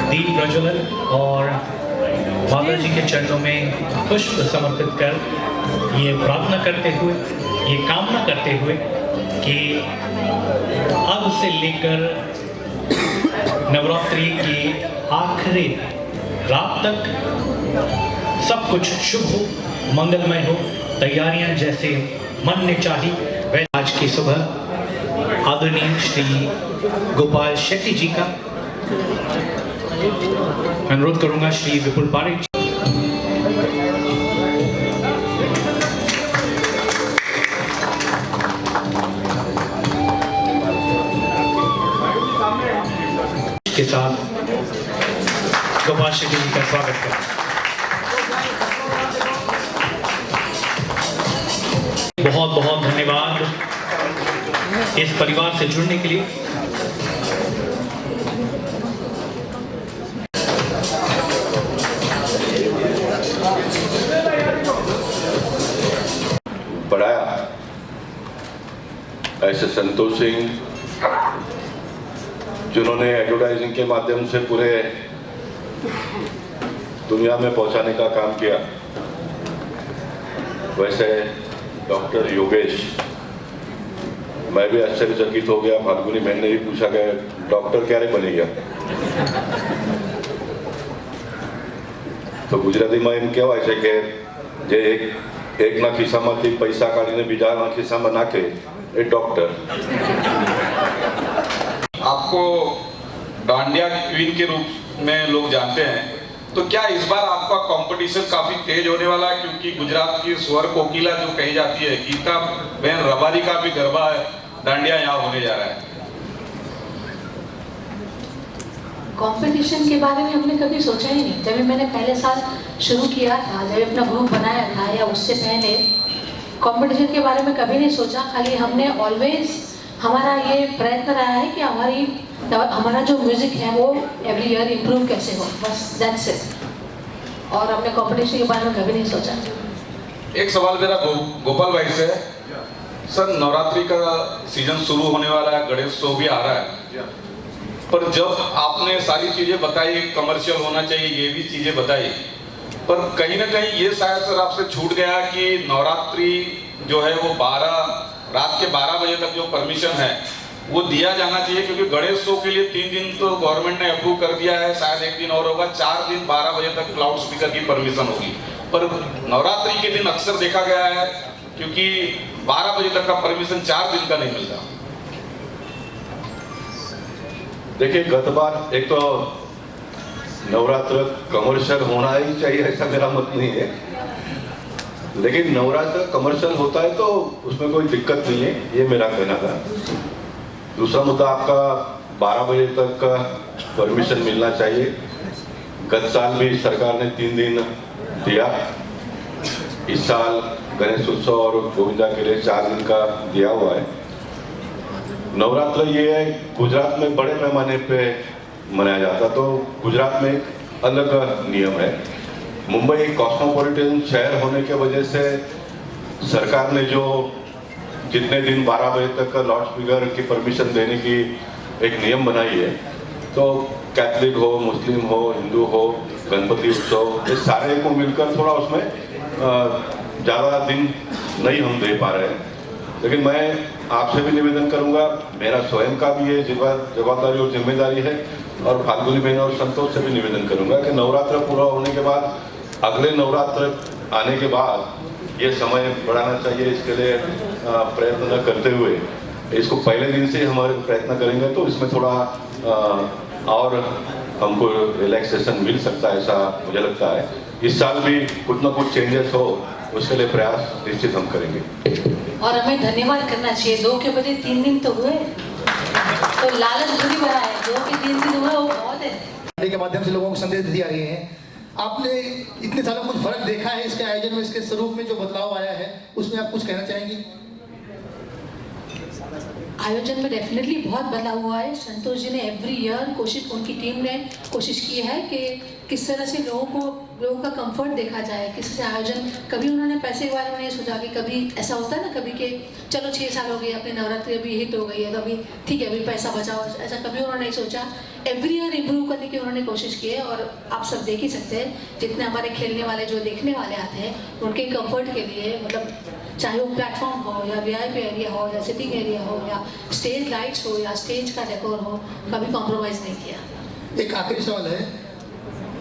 दीप प्रज्वलन और माता जी के चरणों में पुष्प समर्पित कर ये प्रार्थना करते हुए, ये कामना करते हुए कि अब से लेकर नवरात्रि की आखिरी रात तक सब कुछ शुभ हो, मंगलमय हो, तैयारियां जैसे मन ने चाही वह। आज की सुबह आदरणीय श्री गोपाल शेट्टी जी का अनुरोध करूंगा, श्री विपुल पारेख के साथ गोपाल शेट्टी जी का स्वागत करें। बहुत बहुत धन्यवाद इस परिवार से जुड़ने के लिए। बढ़ाया ऐसे संतोष सिंह जिन्होंने एडवर्टाइजिंग के माध्यम से पूरे दुनिया में पहुंचाने का काम किया, वैसे डॉक्टर योगेश, मैं भी आश्चर्यचकित हो गया। फाल्गुनी बहन ने भी पूछा कि डॉक्टर क्यारे बनी गया, तो गुजरातीમાં એમ કહેવાય છે કે જે એકના ખિસ્સામાંથી પૈસા કાઢીને બીજાના ખિસ્સામાં નાખે એ ડॉक्टर। आपको डांडिया क्वीन के रूप में लोग जानते हैं, तो क्या इस बार आपका कंपटीशन काफी तेज होने वाला है? क्योंकि गुजरात की स्वर कोकिला जो कही जाती है, गीता बहन रबारी का भी गरबा है, डांडिया यहाँ होने जा रहा है। कंपटीशन के बारे में हमने कभी सोचा ही नहीं। जब मैंने पहले साल शुरू किया था, जब अपना ग्रुप बनाया था, या उससे पहले कंपटीशन के बारे में कभी नहीं सोचा। खाली हमने ऑलवेज हमारा ये प्रयत्न रहा है कि हमारा जो म्यूजिक है वो एवरी ईयर इम्प्रूव कैसे हो, बस दैट्स इट। और हमने कंपटीशन के बारे में कभी नहीं सोचा। एक सवाल मेरा गोपाल भाई से, सर नवरात्रि का सीजन शुरू होने वाला है, गणेशोत्सव भी आ रहा है, पर जब आपने सारी चीजें बताई, कमर्शियल होना चाहिए, ये भी चीजें बताई, पर कहीं ना कहीं ये शायद सर आपसे छूट गया कि नवरात्रि जो है वो रात के 12 बजे तक जो परमिशन है वो दिया जाना चाहिए, क्योंकि गणेशोत्सव के लिए 3 दिन तो गवर्नमेंट ने अप्रूव कर दिया है, शायद 1 दिन और होगा, 4 दिन 12 बजे तक लाउड स्पीकर की परमिशन होगी। पर नवरात्रि के दिन अक्सर देखा गया है क्योंकि 12 बजे तक का परमिशन 4 दिन का नहीं मिलता। देखिए, गत बार एक तो नवरात्र कमर्शियल होना ही चाहिए ऐसा मेरा मत नहीं है, लेकिन नवरात्र कमर्शियल होता है तो उसमें कोई दिक्कत नहीं है, ये मेरा कहना था। दूसरा मुद्दा आपका 12 बजे तक का परमिशन मिलना चाहिए। गत साल भी सरकार ने 3 दिन दिया, इस साल गणेश उत्सव और गोविंदा के लिए 4 दिन का दिया हुआ है। नवरात्र ये है, गुजरात में बड़े पैमाने पे मनाया जाता, तो गुजरात में एक अलग नियम है। मुंबई एक कॉस्मोपॉलिटन शहर होने के वजह से सरकार ने जो जितने दिन 12 बजे तक का लाउड स्पीकर की परमिशन देने की एक नियम बनाई है, तो कैथलिक हो, मुस्लिम हो, हिंदू हो, गणपति उत्सव, ये सारे को मिलकर थोड़ा उसमें ज़्यादा दिन नहीं हम दे पा रहे हैं। लेकिन मैं आपसे भी निवेदन करूंगा, मेरा स्वयं का भी ये जवाबदारी और जिम्मेदारी है, और फाल्गुनी बहन और संतोष से भी निवेदन करूंगा कि नवरात्र पूरा होने के बाद, अगले नवरात्र आने के बाद ये समय बढ़ाना चाहिए। इसके लिए प्रयत्न न करते हुए इसको पहले दिन से हमारे प्रयत्न करेंगे तो इसमें थोड़ा और हमको रिलैक्सेशन मिल सकता है, ऐसा मुझे लगता है। इस साल भी कुछ ना कुछ चेंजेस हो, उसके लिए प्रयास निश्चित हम करेंगे। और हमें धन्यवाद करना चाहिए, 2 के बजे 3 दिन तो हुए, तो लालच बुरी बड़ा है, 2 के 3 दिन हुए वो बहुत है। के माध्यम से लोगों को संदेश दिया रही है। आपने इतने सालों कुछ फर्क देखा है इसके आयोजन में, इसके स्वरूप में जो बदलाव आया है, उसमें आप कुछ कहना चाहेंगी? आयोजन में डेफिनेटली बहुत बदलाव हुआ है। संतोष जी ने एवरी ईयर उनकी टीम ने कोशिश की है कि किस तरह से लोगों का कंफर्ट देखा जाए, किस से आयोजन। कभी उन्होंने पैसे के बारे में नहीं सोचा कि कभी ऐसा होता है ना, कभी कि चलो 6 साल हो गए अपनी नवरात्रि अभी हिट हो गई है तो अभी ठीक है अभी पैसा बचाओ, ऐसा कभी उन्होंने नहीं सोचा। एवरी ईयर इम्प्रूव करने की उन्होंने कोशिश की है। और आप सब देख ही सकते हैं जितने हमारे खेलने वाले जो देखने वाले आते हैं उनके कंफर्ट के लिए, मतलब चाहे वो प्लेटफॉर्म हो या वीआईपी एरिया हो या सिटिंग एरिया हो या स्टेज लाइट्स हो या स्टेज का डेकोर हो, कभी कॉम्प्रोमाइज़ नहीं किया। एक आखिरी सवाल है,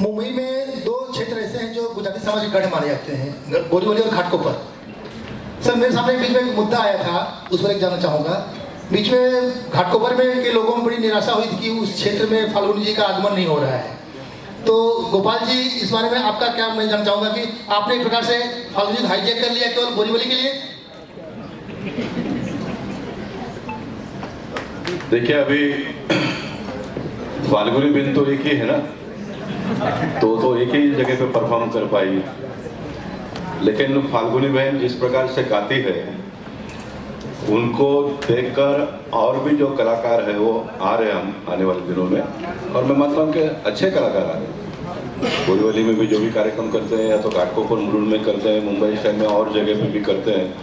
मुंबई में 2 क्षेत्र ऐसे हैं जो गुजराती समाज के गढ़ माने जाते हैं, बोरीवली और घाटकोपर। सर मेरे सामने बीच में एक मुद्दा आया था, उस पर एक जानना चाहूँगा। बीच में घाटकोपर में के लोगों में बड़ी निराशा हुई थी कि उस क्षेत्र में फाल्गुनी जी का आगमन नहीं हो रहा है। तो गोपाल जी, इस बारे में आपका क्या, मैं जानना चाहूँगा कि आपने एक प्रकार से फाल्गुनी जी हाईजैक कर लिया केवल बोरीवली के लिए? देखिए, अभी फाल्गुनी बिन तो एक ही है ना, तो एक ही जगह पे परफॉर्म कर पाई। लेकिन फाल्गुनी बहन जिस प्रकार से गाती है, उनको देखकर और भी जो कलाकार है वो आ रहे हैं हम आने वाले दिनों में, और मैं मानता हूँ कि अच्छे कलाकार आ रहे हैं। बोरीवली में भी जो भी कार्यक्रम करते हैं, या तो घाटकोपर मुरुड में करते हैं, मुंबई शहर में और जगह पे भी करते हैं।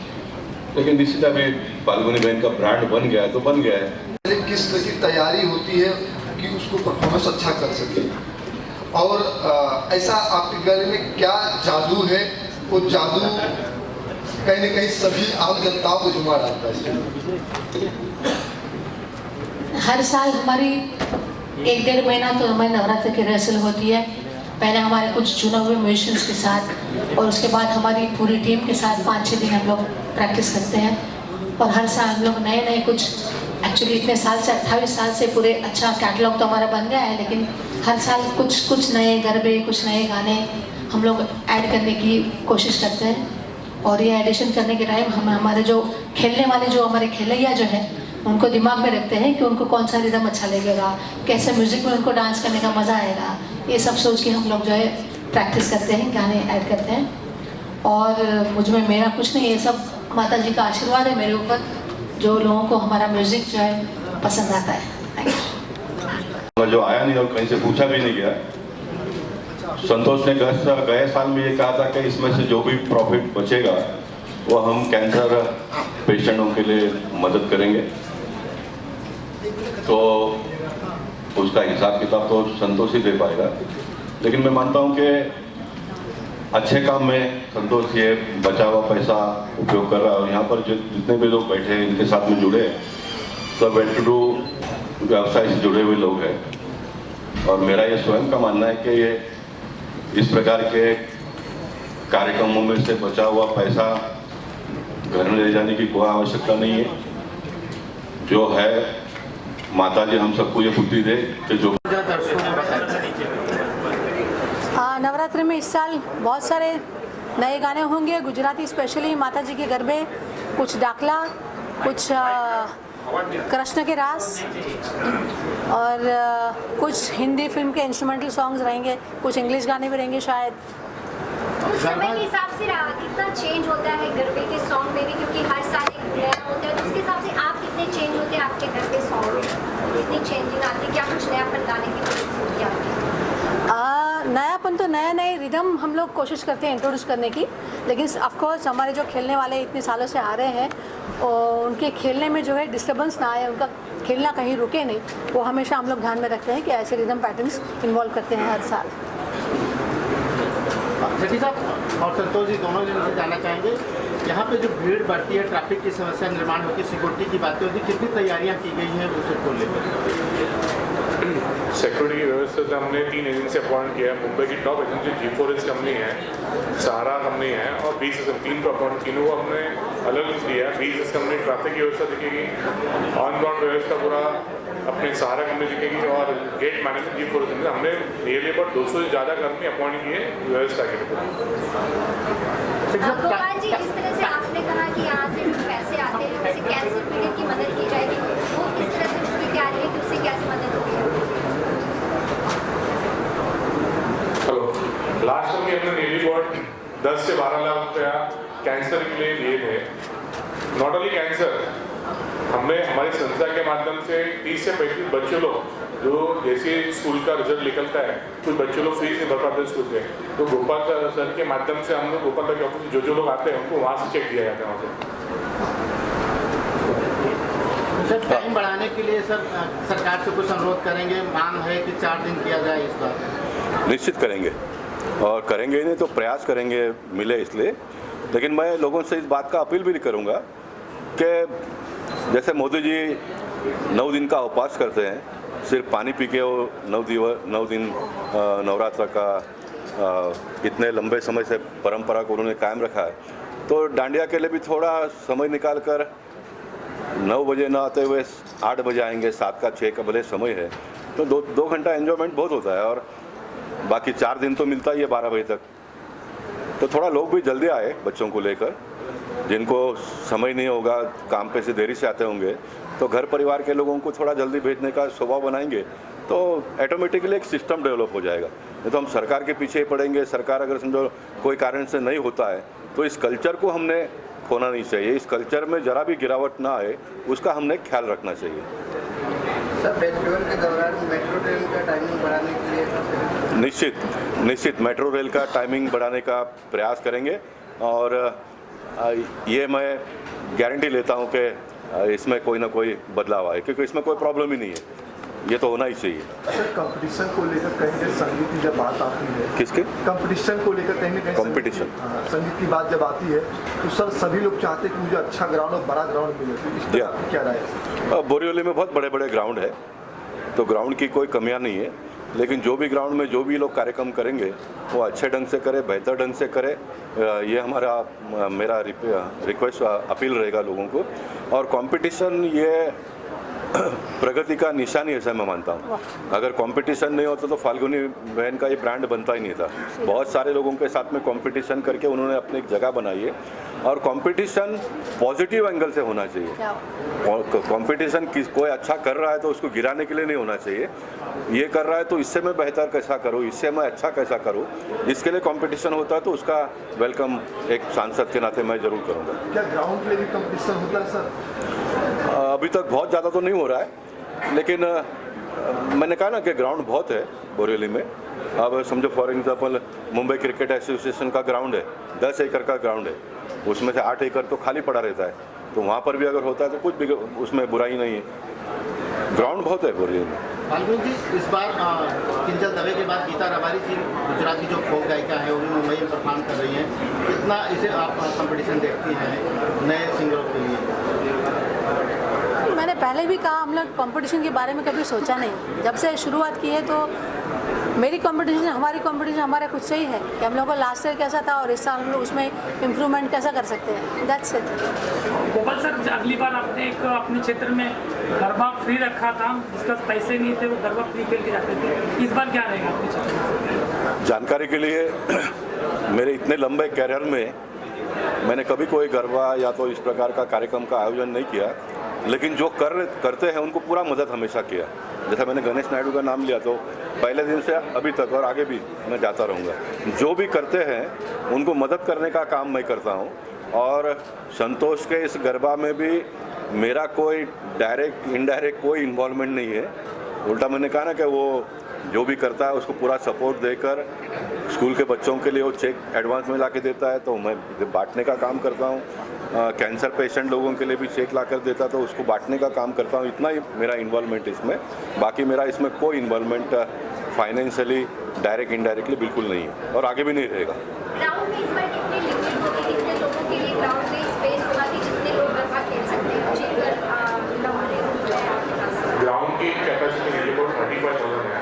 लेकिन निश्चित अभी फाल्गुनी बहन का ब्रांड बन गया है तो बन गया है। किस तरह की तैयारी होती है कि उसको परफॉर्मेंस अच्छा कर सके, और ऐसा आपके गले में क्या जादू है, वो जादू कहीं न कहीं सभी आम जनताओं को झुमा डालता है? हर साल हमारी 1-1.5 महीना तो हमारी नवरात्र की रिहर्सल होती है। पहले हमारे कुछ चुने हुए म्यूजिशियंस के साथ, और उसके बाद हमारी पूरी टीम के साथ 5-6 दिन हम लोग प्रैक्टिस करते हैं। और हर साल हम लोग नए कुछ, एक्चुअली इतने साल से 28 साल से पूरे अच्छा कैटलॉग तो हमारा बन गया है, लेकिन हर साल कुछ नए गरबे, कुछ नए गाने हम लोग ऐड करने की कोशिश करते हैं। और ये एडिशन करने के टाइम हम हमारे जो खेलने वाले जो हमारे खेलैया जो है उनको दिमाग में रखते हैं कि उनको कौन सा रिदम अच्छा लगेगा, कैसे म्यूज़िक में उनको डांस करने का मज़ा आएगा, ये सब सोच के हम लोग जो है प्रैक्टिस करते हैं, गाने ऐड करते हैं। और मुझ में मेरा कुछ नहीं, ये सब माता जी का आशीर्वाद है मेरे ऊपर, जो लोगों को हमारा म्यूज़िक जो है पसंद आता है। जो आया नहीं और कहीं से पूछा भी नहीं गया, संतोष ने गए साल में ये कहा था कि इसमें से जो भी प्रॉफिट बचेगा वो हम कैंसर पेशेंटों के लिए मदद करेंगे। तो उसका हिसाब किताब तो संतोष ही दे पाएगा, लेकिन मैं मानता हूँ कि अच्छे काम में संतोष ये बचा हुआ पैसा उपयोग कर रहा है। और यहाँ पर जितने भी लोग बैठे हैं, इनके साथ में जुड़े, सब वेल टू डू व्यवसाय से जुड़े हुए लोग हैं। और मेरा ये स्वयं का मानना है कि ये इस प्रकार के कार्यक्रमों में से बचा हुआ पैसा घर में ले जाने की कोई आवश्यकता नहीं है। जो है माता जी हम सबको ये बुद्धि दे कि जो नवरात्रि में इस साल बहुत सारे नए गाने होंगे, गुजराती स्पेशली माता जी के गरबे, कुछ डाकला, कुछ कृष्ण के रास, और कुछ हिंदी फिल्म के इंस्ट्रूमेंटल सॉन्ग्स रहेंगे, कुछ इंग्लिश गाने भी रहेंगे शायद। उस समय के हिसाब से कितना चेंज होता है गरबे के सॉन्ग में भी, क्योंकि हर साल एक नया होता है, तो उसके हिसाब से आप कितने चेंज होते हैं आपके गरबे सॉन्ग में, कितनी चेंजिंग आती है, क्या कुछ नयापन लाने की कोशिश होती है आपकी? नयापन तो नए रिदम हम लोग कोशिश करते हैं इंट्रोड्यूस करने की, लेकिन ऑफकोर्स हमारे जो खेलने वाले इतने सालों से आ रहे हैं और उनके खेलने में जो है डिस्टर्बेंस ना आए, उनका खेलना कहीं रुके नहीं, वो हमेशा हम लोग ध्यान में रखते हैं कि ऐसे रिदम पैटर्न्स इन्वॉल्व करते हैं हर साल। जटी साहब और संतोष जी दोनों जन से जानना चाहेंगे, यहाँ पे जो भीड़ बढ़ती है, ट्रैफिक की समस्या निर्माण होती है, सिक्योरिटी की बातें होती है, कितनी तैयारियाँ की गई हैं उसको लेकर? सिक्योरिटी की व्यवस्था से हमने 3 एजेंसी अपॉइंट किया है। मुंबई की टॉप एजेंसी G4S कंपनी है, सहारा कंपनी है और BSS, 3 को अपॉइंट, तीनों को हमने अलग दिया है। BSS कंपनी ट्रैफिक की व्यवस्था दिखेगी, ऑन ग्राउंड व्यवस्था पूरा अपनी सहारा कंपनी दिखेगी, और गेट मैनेजमेंट G4S में हमने नियरली अबाउट 200 से ज़्यादा कर्मी अपॉइंट किए व्यवस्था के लिए। गोपाल जी, जिस तरह से आपने कहा कि यहाँ से पैसे आते हैं, उनसे कैंसर पीड़ित की मदद की जाएगी, वो किस तरह से उसकी तैयारी है कि उससे कैसे मदद होगी? लास्ट टाइम हमने नियरली अबाउट 10 से 12 लाख रुपया कैंसर के लिए दिए थे। नॉट ओनली कैंसर, हमने हमारी संस्था के माध्यम से 30 से 35 बच्चे लोग जो जैसे स्कूल का रिजल्ट निकलता है, कुछ बच्चे लोग फीस नहीं भर पाते स्कूल के, तो गोपाल सर के माध्यम से हम लोग गोपाल के ऑफिस जो लोग आते हैं उनको वहाँ से चेक दिया जाता है। वहाँ से सर टाइम बढ़ाने के लिए सर सरकार से कुछ अनुरोध करेंगे, मांग है कि 4 दिन किया जाए इस बार? निश्चित करेंगे, और करेंगे ही नहीं तो प्रयास करेंगे मिले इसलिए। लेकिन मैं लोगों से इस बात का अपील भी करूंगा कि जैसे मोदी जी 9 दिन का उपवास करते हैं, सिर्फ पानी पी के वो 9 दिन नवरात्र का इतने लंबे समय से परंपरा को उन्होंने कायम रखा है, तो डांडिया के लिए भी थोड़ा समय निकाल कर 9 बजे ना आते हुए 8 बजे आएंगे, 7 का 6 का भले समय है, तो 2 घंटा एंजॉयमेंट बहुत होता है। और बाकी 4 दिन तो मिलता ही है 12 बजे तक, तो थोड़ा लोग भी जल्दी आए बच्चों को लेकर, जिनको समय नहीं होगा, काम पे से देरी से आते होंगे, तो घर परिवार के लोगों को थोड़ा जल्दी भेजने का स्वभाव बनाएंगे तो ऑटोमेटिकली एक सिस्टम डेवलप हो जाएगा। नहीं तो हम सरकार के पीछे ही पड़ेंगे। सरकार अगर समझो कोई कारण से नहीं होता है तो इस कल्चर को हमने खोना नहीं चाहिए, इस कल्चर में जरा भी गिरावट ना आए उसका हमने ख्याल रखना चाहिए। सर फेस्टिवल के दौरान मेट्रो ट्रेन का टाइमिंग बढ़ाने के लिए निश्चित मेट्रो रेल का टाइमिंग बढ़ाने का प्रयास करेंगे, और ये मैं गारंटी लेता हूँ कि इसमें कोई ना कोई बदलाव आए, क्योंकि इसमें कोई प्रॉब्लम ही नहीं है, ये तो होना ही चाहिए। सर कंपटीशन को लेकर कहीं ना संगीत की जब बात आती है, किसके कंपटीशन को लेकर कहीं ना कहीं कंपटीशन, संगीत की बात जब आती है तो सर सभी लोग चाहते हैं कि मुझे अच्छा ग्राउंड और बड़ा ग्राउंड मिले, तो इस पर आपकी क्या राय है? बोरीवली में बहुत बड़े बड़े ग्राउंड है, तो ग्राउंड की कोई कमियां नहीं है, लेकिन जो भी ग्राउंड में जो भी लोग कार्यक्रम करेंगे वो अच्छे ढंग से करे, बेहतर ढंग से करे, ये मेरा रिक्वेस्ट अपील रहेगा लोगों को। और कंपटीशन ये प्रगति का निशानी ऐसा मैं मानता हूँ। अगर कंपटीशन नहीं होता तो फाल्गुनी बहन का ये ब्रांड बनता ही नहीं था। बहुत सारे लोगों के साथ में कंपटीशन करके उन्होंने अपनी एक जगह बनाई है, और कंपटीशन पॉजिटिव एंगल से होना चाहिए। कंपटीशन कोई अच्छा कर रहा है तो उसको गिराने के लिए नहीं होना चाहिए, ये कर रहा है तो इससे मैं बेहतर कैसा करूँ, इससे मैं अच्छा कैसा करूँ, इसके लिए कंपटीशन होता है तो उसका वेलकम एक सांसद के नाते मैं जरूर करूँगा। क्या ग्राउंड पे भी कंपटीशन होता है सर? अभी तक बहुत ज़्यादा तो नहीं हो रहा है, लेकिन मैंने कहा ना कि ग्राउंड बहुत है बोरीवली में। अब समझो for example Mumbai cricket association का ग्राउंड है, 10 एकड़ का ग्राउंड है, उसमें से 8 एकड़ तो खाली पड़ा रहता है, तो वहाँ पर भी अगर होता है तो कुछ भी उसमें बुराई नहीं है। ग्राउंड बहुत है बोरीवली में। फाल्गुन जी, इस बार किंजल दवे के बाद गीता रबारी जी गुजरात की जो फोक गायिका है वो भी मुंबई में परफॉर्म कर रही हैं, कितना इसे आप कंपटीशन देखती हैं नए सिंगरों के लिए? मैंने पहले भी कहा, हम लोग कंपटीशन के बारे में कभी सोचा नहीं। जब से शुरुआत की है तो मेरी कंपटीशन हमारा कुछ सही है कि हम लोग को लास्ट ईयर कैसा था और इस साल हम लोग उसमें इम्प्रूवमेंट कैसा कर सकते हैं। That's it. गोपाल सर, अगली बार आपने एक अपने क्षेत्र में गरबा फ्री रखा था, जिसका पैसे नहीं थे वो गरबा फ्री खेल के जाते थे, इस बार क्या रहेगा आपके क्षेत्र में? जानकारी के लिए मेरे इतने लंबे कैरियर में मैंने कभी कोई गरबा या तो इस प्रकार का कार्यक्रम का आयोजन नहीं किया, लेकिन जो करते हैं उनको पूरा मदद हमेशा किया। जैसे मैंने गणेश नायडू का नाम लिया तो पहले दिन से अभी तक और आगे भी मैं जाता रहूँगा। जो भी करते हैं उनको मदद करने का काम मैं करता हूँ, और संतोष के इस गरबा में भी मेरा कोई डायरेक्ट इनडायरेक्ट कोई इन्वॉल्वमेंट नहीं है। उल्टा मैंने कहा ना कि वो जो भी करता है उसको पूरा सपोर्ट देकर स्कूल के बच्चों के लिए वो चेक एडवांस में ला के देता है तो मैं बांटने का काम करता हूँ। कैंसर पेशेंट लोगों के लिए भी चेक ला कर देता तो उसको बांटने का काम करता हूँ। इतना ही मेरा इन्वॉल्वमेंट इसमें, बाकी मेरा इसमें कोई इन्वॉल्वमेंट फाइनेंशियली डायरेक्ट इनडायरेक्टली बिल्कुल नहीं है और आगे भी नहीं रहेगा। ग्राउंड में इस बार कितने लिमिट होगी, कितने लोगों के लिए ग्राउंड में स्पेस होगा कि जितने लोग गरबा खेल सकते हैं? ग्राउंड की कैपेसिटी रिपोर्ट 35,000 है।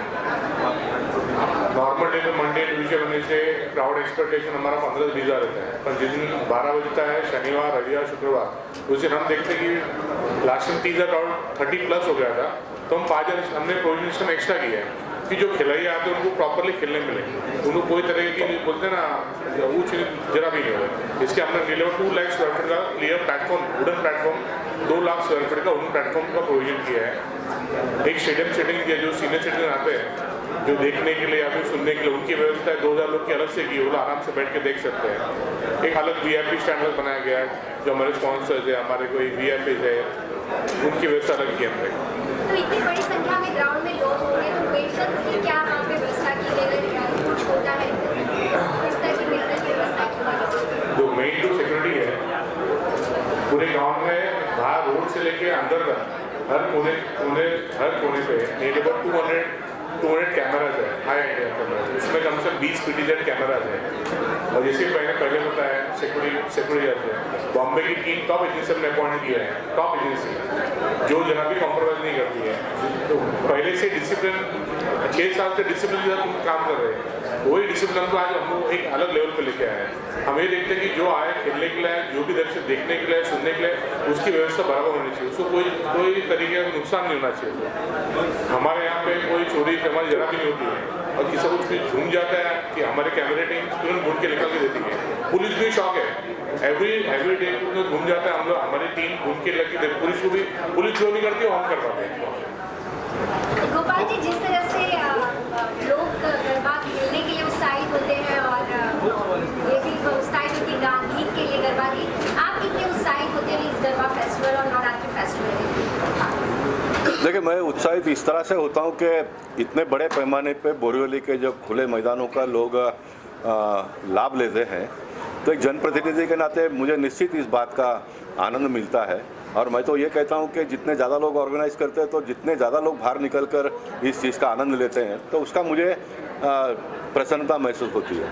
नॉर्मल डे में मंडे ट्यूजडे बनने से क्राउड एक्सपेक्टेशन हमारा 15-20 रहता है, पर जिस दिन 12 बजता है शनिवार रविवार शुक्रवार उस दिन हम देखते हैं कि लास्ट टाइम 30,000 क्राउड 30+ हो गया था, तो हम 5,000 हमने प्रोविजन एक्स्ट्रा किया है कि जो खिलाड़ी आते हैं उनको प्रॉपरली खेलने मिले, उनको कोई तरह की बोलते ना ऊँच जरा भी नहीं हो। इसके हमने 2 लाख स्क्वायर फीट का clear platform, wooden platform 2 lakh square feet का वुडन प्लेटफॉर्म का प्रोविजन किया है। एक स्टेडियम सेटिंग किया, जो सीनियर सिटीजन आते हैं जो देखने के लिए या फिर सुनने के लिए, उनकी व्यवस्था है 2,000 लोग की अलग से की, वो लोग आराम से बैठ के देख सकते हैं। एक अलग VIP स्टैंडर्ड बनाया गया है, जो हमारे स्पॉन्सर्स है, हमारे कोई VIPs है, उनकी व्यवस्था अलग की हमने। तो इतनी बड़ी संख्या में ग्राउंड में लोग होंगे तो पेशेंट्स की क्या वहाँ पे व्यवस्था की गई, कुछ होता है इस तरह की मेडिकल की व्यवस्था की? जो मेन जो सिक्योरिटी है पूरे गाँव में, बाहर रोड से लेके अंदर तक हर कोने पे नियर अबाउट 200 कैमराज है, हाई एंगल कैमराज। इसमें कम से कम 20 PTZ कैमराज हैं। और जैसे मैंने पहले बताया, सिक्योरिटी जाते हैं। बॉम्बे की 3 टॉप एजेंसी हमने अपॉइंट किया है, टॉप एजेंसी जो जरा भी कॉम्प्रोमाइज़ नहीं करती है। तो पहले से डिसिप्लिन 6 साल से डिसिप्लिन के साथ काम कर रहे हैं। वही डिसिप्लिन को आज हम लोग एक अलग लेवल पे लेके आए हैं। हम ये देखते हैं कि जो आए खेलने के लिए, जो भी दर्शक देखने के लिए, सुनने के लिए, उसकी व्यवस्था बराबर होनी चाहिए। उसको कोई तरीके का नुकसान नहीं होना चाहिए। हमारे यहाँ पे कोई चोरी हमारी जरा भी नहीं होती है। और किसी कुछ भी झूम जाता है कि हमारे कैमरे टीम तुरंत ढूंढ के निकल के देती है। पुलिस भी शौक है, एवरी डे घूम जाता है हम लोग, हमारी टीम ढूंढ के लेके देती। पुलिस जो नहीं करती वो हम कर पाते हैं। गोपाल जी, जिस तरह से लोग गरबा खेलने के लिए उत्साहित होते हैं और ये भी उत्साहित होती है गीत के लिए, गरबा गीत, आप कितने उत्साहित होते हैं इस गरबा फेस्टिवल और नवरात्रि फेस्टिवल? देखिए, मैं उत्साहित इस तरह से होता हूँ कि इतने बड़े पैमाने पे बोरीवली के जो खुले मैदानों का लोग लाभ लेते हैं, तो एक जनप्रतिनिधि के नाते मुझे निश्चित इस बात का आनंद मिलता है। और मैं तो ये कहता हूँ कि जितने ज़्यादा लोग ऑर्गेनाइज करते हैं, तो जितने ज़्यादा लोग बाहर निकल कर इस चीज़ का आनंद लेते हैं, तो उसका मुझे प्रसन्नता महसूस होती है।